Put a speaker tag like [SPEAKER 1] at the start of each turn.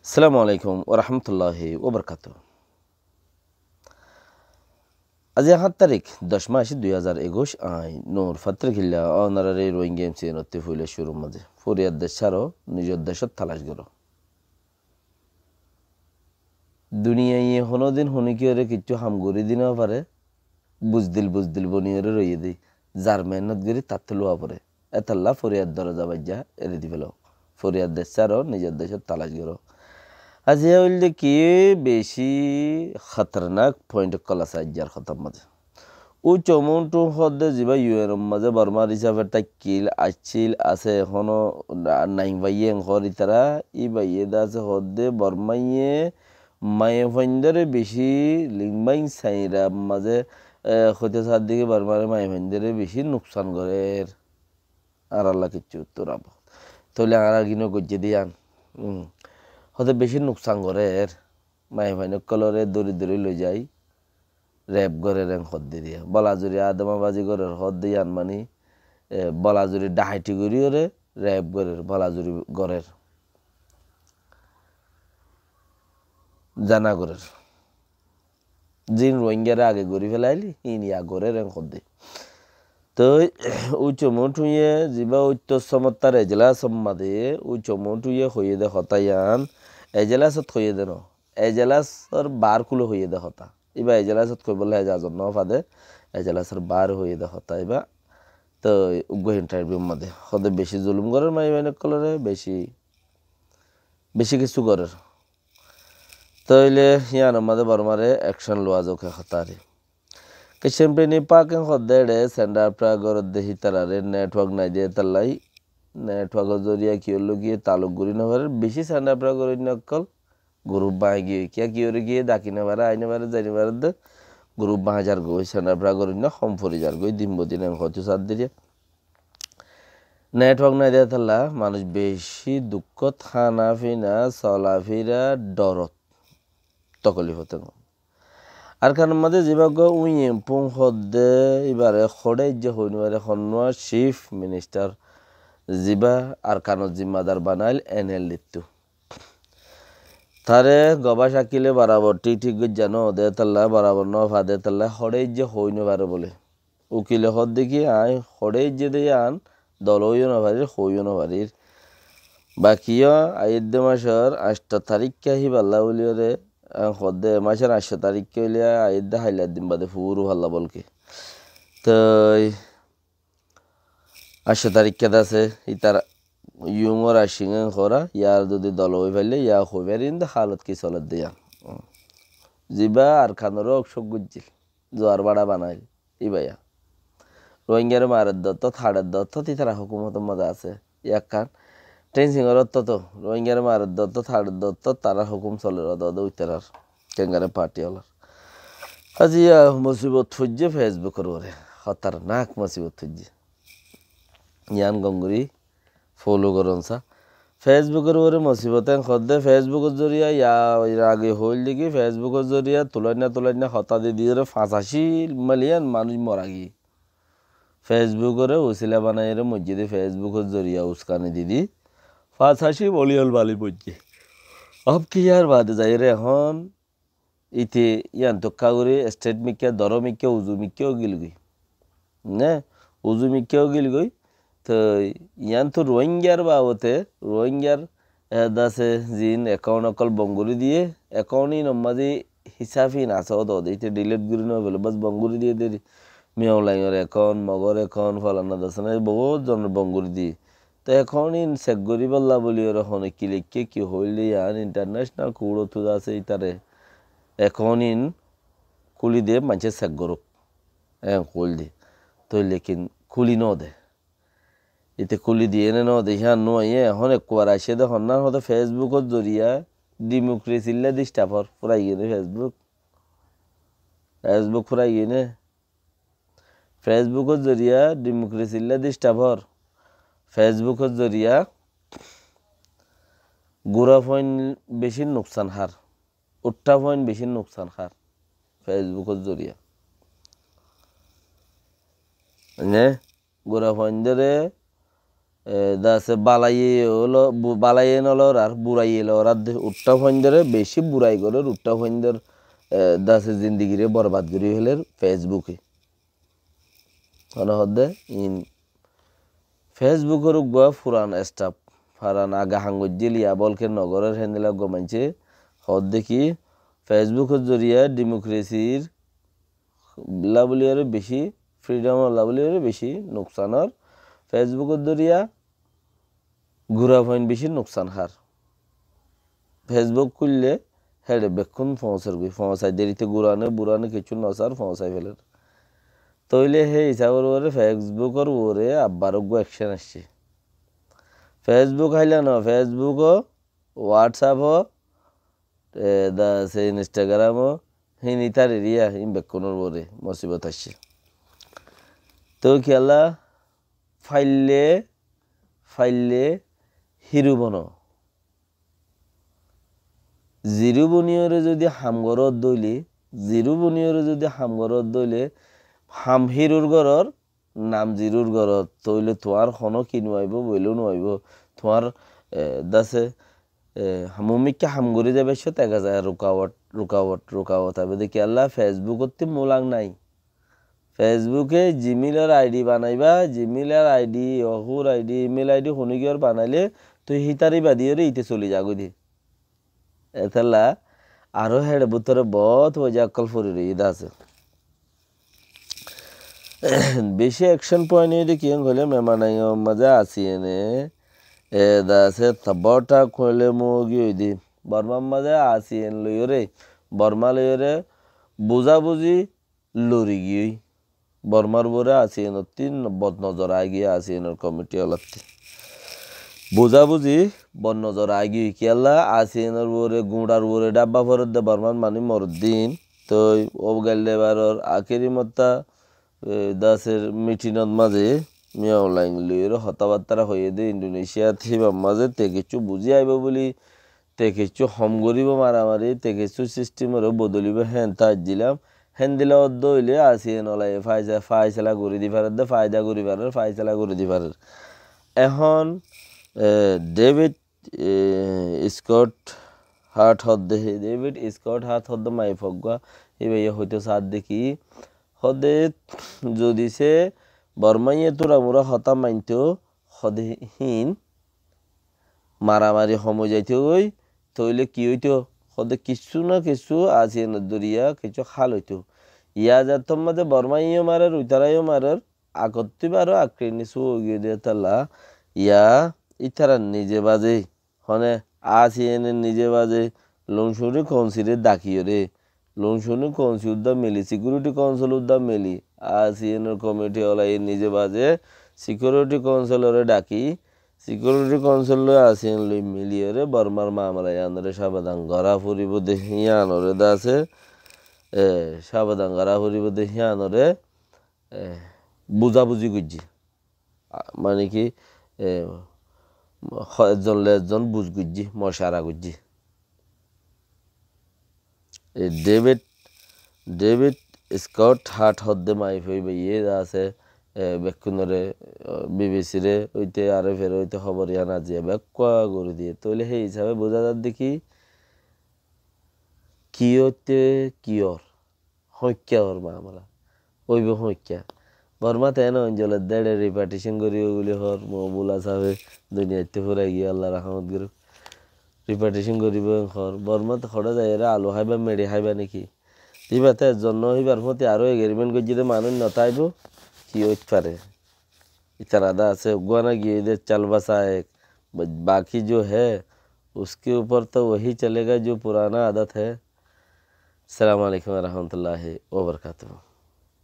[SPEAKER 1] আসসালামু আলাইকুম ওরহমতুল্লাহি ওবরকাতুহ। আজি 7 তারিখ 10 মাস 2021 আই নূর ফাত্রিকিল্লা অনারারি রোয়িং গেমস নত্তি ফুইলে শুরু মাঝে ফরিয়াদ দেশারও নিজের দেশত তালাশ গেল দুনিয়ায় হনোদিন হনিকিয়রে কিচ্ছু হামগুড়ি দিনও পারে বুজদিল বনিয়রে রইয়ে দিই যার মেহনত গিরি তাতে লোয়া পরে এতাল্লা ফরিয়াদ দরজা বাজ্যা এরে দিবেল ফরিয়াদ দেশারও নিজের দেশত তালাশ গেল আজি হইলে কি বেশি খতরনাক পয়েন্ট কলা সাজ্জার খতম মাঝে ও চমনটু হদ্দে যিবা ইউএন মাঝে বর্মার হিসাবে কিল আছিল আছে এখনো নাই বাইয়ে ঘর ইতারা ই বাইয়ে দা আছে হদ্দে বর্মাইয়ে মায়ে ফন্দরে বেশি লিংবাইং সাইরা মাঝে হইতে সার দিকে বর্মারে মায়ে ফন্দরে বেশি নুকসান করে আর আল্লাহ কিচ্ছু তোরাব তাহলে আর গিনো গজ্জে দিয়ান হতে বেশি নুকসান করে মায়ে ফাইন কলরে দড়ি লই যাই র্যাপ গড়ের হদ্দি দিয়া বলাজুরি আদমাবাজি গড়ের হদ্দি আনমানি বলাজুরি ডাহাইটি গড়িওরে র্যাপ গড়ের বলাজুরি গড়ের জানা গড়ের জিন রোহিঙ্গারে আগে গড়ি ফেলাইলি ইনিয়া গড়ের হদ্দি তো ও চমুটুয়ে যিবা উত্তর সমত্তার এজলাস সম্মাদে ও চমুটুয়ে হইয়ে দে হতায়ান এজলাসত হইয়ে দে ন এজলাসর বার কুলো হইয়ে দে হতা ইবা এজলাসত কই বলে এজাজত ন ফাদে এজলাসর বার হইয়ে দে হতা ইবা তো উগ্র ইন্টারভিউ মাদে হদে বেশি জুলুম করার মাই মাইনে কলরে বেশি কিছু করার তাইলে ইয়ান মাদে বর্মারে অ্যাকশন লওয়া যোকে হতারে কেশিয়ামপ্রেনি পাকেন হদ্দেড়ে সেন্ডার প্রাগর দেহি তারারে নেটওয়ার্ক নাই দিয়ে তাল্লাই নেটওয়ার্কের জরিয়া কি হলো গিয়ে তালুক গুড়ি নেবার বেশি সেন্ডার প্রাগর নকল গ্রুপ বাঁয়ে গিয়ে কি ওরে গিয়ে ডাকি নেবারে আইনে বারে যাই নেবার দে গ্রুপ বাঁহাজার গই সেন্ডার প্রাগর সম্ফরি যার গই দিন হয়তো সাত দিয়ে নেটওয়ার্ক নাই দিয়ে তাল্লা মানুষ বেশি দুঃখ খানা ফিনা চলাফিরা ডরত তকলি হতে আর কারণ মাঝে যেভাগ উই এম্পুং হদ্দে এবারে খড়ে যে হইনবারে খন্নুয়া চিফ মিনিস্টার জিবা আর কানত জিম্মাদার বানাইল এনএল লিত্তু তারে গবা সাকিলে বরাবর ঠিক জানো দে তাল্লা বরাবর ন ফাদে তাল্লা খড়ে যে হইনবারে বলে উকিলে হদ দেখি আই খড়ে যে দিয়ে আন দল হইও নভারির হইও নভারির বাকিও আইদ্য মাসের 8 তারিখ আহি বাল্লা উলিয়রে হদ্দে মাসের 8 তারিখ হইলে আইদ্যা হাইলার দিন বাদে পুরো হাল্লা বলকে তো 8 তারিখ আছে ইতার ইউমর আসিং খরা ইয়ার যদি দল হয়ে ফেললে ইয়া হইবার ইন হালত কি চলত দিয়া জিবা আর খানোরও অক্ষক গুজিল জোয়ার বাড়া বানাইল ইবাইয়া রোহিঙ্গার মারের দত্ত থাড়ের দত্ত তিতারা হুকুমত মজা আছে ইয়াক খান ট্রেনসিংয়ের তো রোহিঙ্গার মারের দত্ত থাড়ের দত্ত তারা হুকুম চলে উত্তরার কেঙ্গারে পার্টি হলার আজি মুসিবত ফুজে ফেসবুকের ওরে হতার নাক মুসিবত ফুজে ইয়ান গঙ্গুরি ফলো করন সা ফেসবুকের ওরে মুসিবতে খদ্দে ফেসবুকের জরিয়া ইয়া আগে হইল দেখি ফেসবুকের জরিয়া তুলাইনা হতা দিয়ে 85 মিলিয়ন মানুষ মরা গিয়ে ফেসবুকের উসিলা বানাই মসজিদে ফেসবুকের জরিয়া উস্কানি দিদি 85 মিলিয়ন বালি পড়ছে अब কি আর বাদে যাই রে এখন ইতে ইয়ান তক্কা করে স্টেট মিক্কা দর মিক্কা উজু মিক্কাও গিল গই না উজু মিক্কাও গিল গই তো ইয়ান তো রোহিঙ্গার বাবতে রোহিঙ্গার দাসে জিন অ্যাকাউন্ট অকল বঙ্গুরি দিয়ে অ্যাকাউন্টই নমাজি হিসাবই না সদ দিতে ডিলিট গুরি না বলে বাস বঙ্গুরি দিয়ে দে মিয়াও লাইনের অ্যাকাউন্ট মগর অ্যাকাউন্ট ফলানা দাসনে বহুত জনের বঙ্গুরি দিয়ে তো এখন ইন সেগরি বল্লা বলি ওর হনে কি লিখে কি হইলে ইয়ান ইন্টারন্যাশনাল কুড়ো তো আছে ইতারে এখন ইন কুলি দিয়ে মাঝে সেগরক কুল দি তো লেকিন কুলি ন দে এতে কুলি দিয়ে এনে ন দে হ্যাঁ নয় এখন একবার আসে দেখুন না হয়তো ফেসবুকের জরিয়া ডেমোক্রেসিল্লা ডিস্টাফর ফুরাই গিয়ে ফেসবুক ফুরাই গিয়ে ফেসবুকের জরিয়া ডেমোক্রেসিল্লা ডিস্টাফর ফেসবুকের জরিয়া গোড়া পয়েন্ট বেশি নুকসান হার উঠা পয়েন্ট বেশি নুকসান হার ফেসবুকের জরিয়া গোড়া পয়েন্টরে দাসে বালাইয়ে হলো বালাইয়ে নলর আর বুড়াইয়ে লর আর উট্টা ফইন্দরে বেশি বুড়াই করে উট্টা ফইন্দর দাসে জিন্দিগিরে বরবাদ করি হলে ফেসবুকে হদে ইন ফেসবুকের গুয়া ফুরান স্টাফ ফারান আগা হাঙ্গজ্জিল ইয়া বলকে নগরের হেন্দিলা গমাইছে হদ দেখি ফেসবুকের জরিয়া ডেমোক্রেসির লাবলিয়ারে বেশি ফ্রিডম লাবলিয়ারে বেশি নোকসানর ফেসবুকের জরিয়া ঘুরা ফাইন বেশি নোকসান হার ফেসবুক খুললে হেডে বেক্ষণ পৌঁছাই দেরিতে বুড়ানে কিছু নসার পৌঁছাই ফেলের তইলে হে হিসাবের ওরে ফেসবুকের ওরে আব্বার অ্যাকশন আসছে ফেসবুক হাইলে না ফেসবুকও হোয়াটসঅ্যাপও সে ইনস্টাগ্রামও হিনি তার এরিয়া হিম বেক্ষণের ওরে মুসিবত আসছে তো খেলা ফাইলে হিরু বন জিরু বনিয়রে যদি হামগরত দইলে হাম হিরুর গরর নাম জিরুর গরত তইলে তোমার হনো কি নোৱাইব বইলেও নোৱাইব তোমার দাসে হামুমিককে হামগরি যাবে সে দেখা যায় রুকাওয়াট হবে দেখি আল্লাহ ফেসবুকতে মোলাং নাই ফেসবুকে জিমেইলের আইডি বানাইবা জিমেইলের আইডি অহুর আইডি ইমেল আইডি শুনিগর বানাইলে তুই হিতারি বাদিয়রে ইতে চলি যাগো দি এতলা আরো হেড বুতরে বহুত ওজা অকল ফুরি রে ইদা আছে বেশি অ্যাকশন পয়েন্ট এর কি হলে মেমানাই মজা আসি এনে দাসে তবটা কইলে মোগি হইদি বর্মা মজা আসি এন লইরে বর্মা লইরে বুঝাবুঝি লরি গিয়ে বর্মার বরে আসি এন তিন বদ নজর আগিয়ে আসি এর কমিটি অলত্তি বুঝাবুঝি বদ নজর আগিয়ে কি আল্লাহ আসি এর বরে গুড়ার বরে ডাব্বা ফরদ দে বর্মান মানি মরদিন তো ও গেলে বারর আখেরি মত্তা দাসের মিটিনত মাঝে মিয়া অনলাইন লইয়ের হতাবার্তারা হয়ে দে ইন্দোনেশিয়া থিবা মাঝে তে কিছু বুঝি আইব বলি তে কিছু হম গরিব মারামারি তে কিছু সিস্টেমেরও বদলিব হ্যান তাজ দিলাম হ্যান দিলে অর্ধ হইলে আসি নলাই ফাইসলা করে দি পারে দে ফায়দা করি পারে ফাইসলা করে দি পারে এখন ডেভিড স্কট হার্ট হদ মাই ফগা এই ভাইয়া হইতে সাথ দেখি হদে যদি সে বর্মাইয়ে তোরা মোরা হতা মানতো হদে হিন মারামারি হমো যাইতে ওই তইলে কি হইতো হদে কিছু না কিছু আছে দরিয়া কিছু খাল হইতো ইয়া যার মধ্যে বর্মাইও মারার উইতারাইও মারার আকত্তি বারো আক্রিনি সু গিয়ে দিয়ে তালা ইয়া ইতারা নিজে বাজে হনে আসিয়েনে নিজে বাজে লংশুরি কনসিরে ডাকিও রে লংশুনি কনসি উদ্যা মেলি সিকিউরিটি কাউন্সিল উদ্যা মেলি আসিয়েনের কমিটি ওলাই নিজে বাজে সিকিউরিটি কাউন্সিলরে ডাকি সিকিউরিটি কাউন্সিল লই আসিয়েন লই মিলিয়রে বর্মার মামলা আনরে সাবধান গড়া ফুরিব দেহিয়া আনরে দাসে সাবধান গড়া ফুরিব দেহিয়া আনরে বুঝাবুঝি গুজি মানে কি একজন বুঝ গুজি মশারা গুজি ডেভিড স্কট হার্ট হদ্দে মাইফ হইবে ইয়ে আছে বেক্ষুনরে বিবিসি রে ওইতে আরে ফের ওইতে খবর ইয়ানা দিয়ে বেক্কা করে দিয়ে তইলে সেই হিসাবে বোঝা যার দেখি কি হইতে কিয়র হইক্যা ওর মামলা ওইবে হইক্যা বর্মা তেন অঞ্চলের দেড়ে রিপার্টিশন করি ওগুলি হর মহবুলা সাহেব দুনিয়াতে ফুরাই গিয়ে আল্লাহ রহমত গুরু রিপার্টিশন করিব হর বর্মা তো খড়া যায় এরা আলু খাইবা মেড়ি খাইবা নাকি দিবাতে জন্য হইবার মতে আরো এগ্রিমেন্ট করছি মানুষ নতাইব কি হইতে পারে इतना आधा से उगवाना गया इधर चल बसा है बाकी जो है उसके ऊपर तो वही चलेगा जो पुराना आदत है। अस्सलाम वालेकुम रहमतुल्लाहि व बरकातुहू।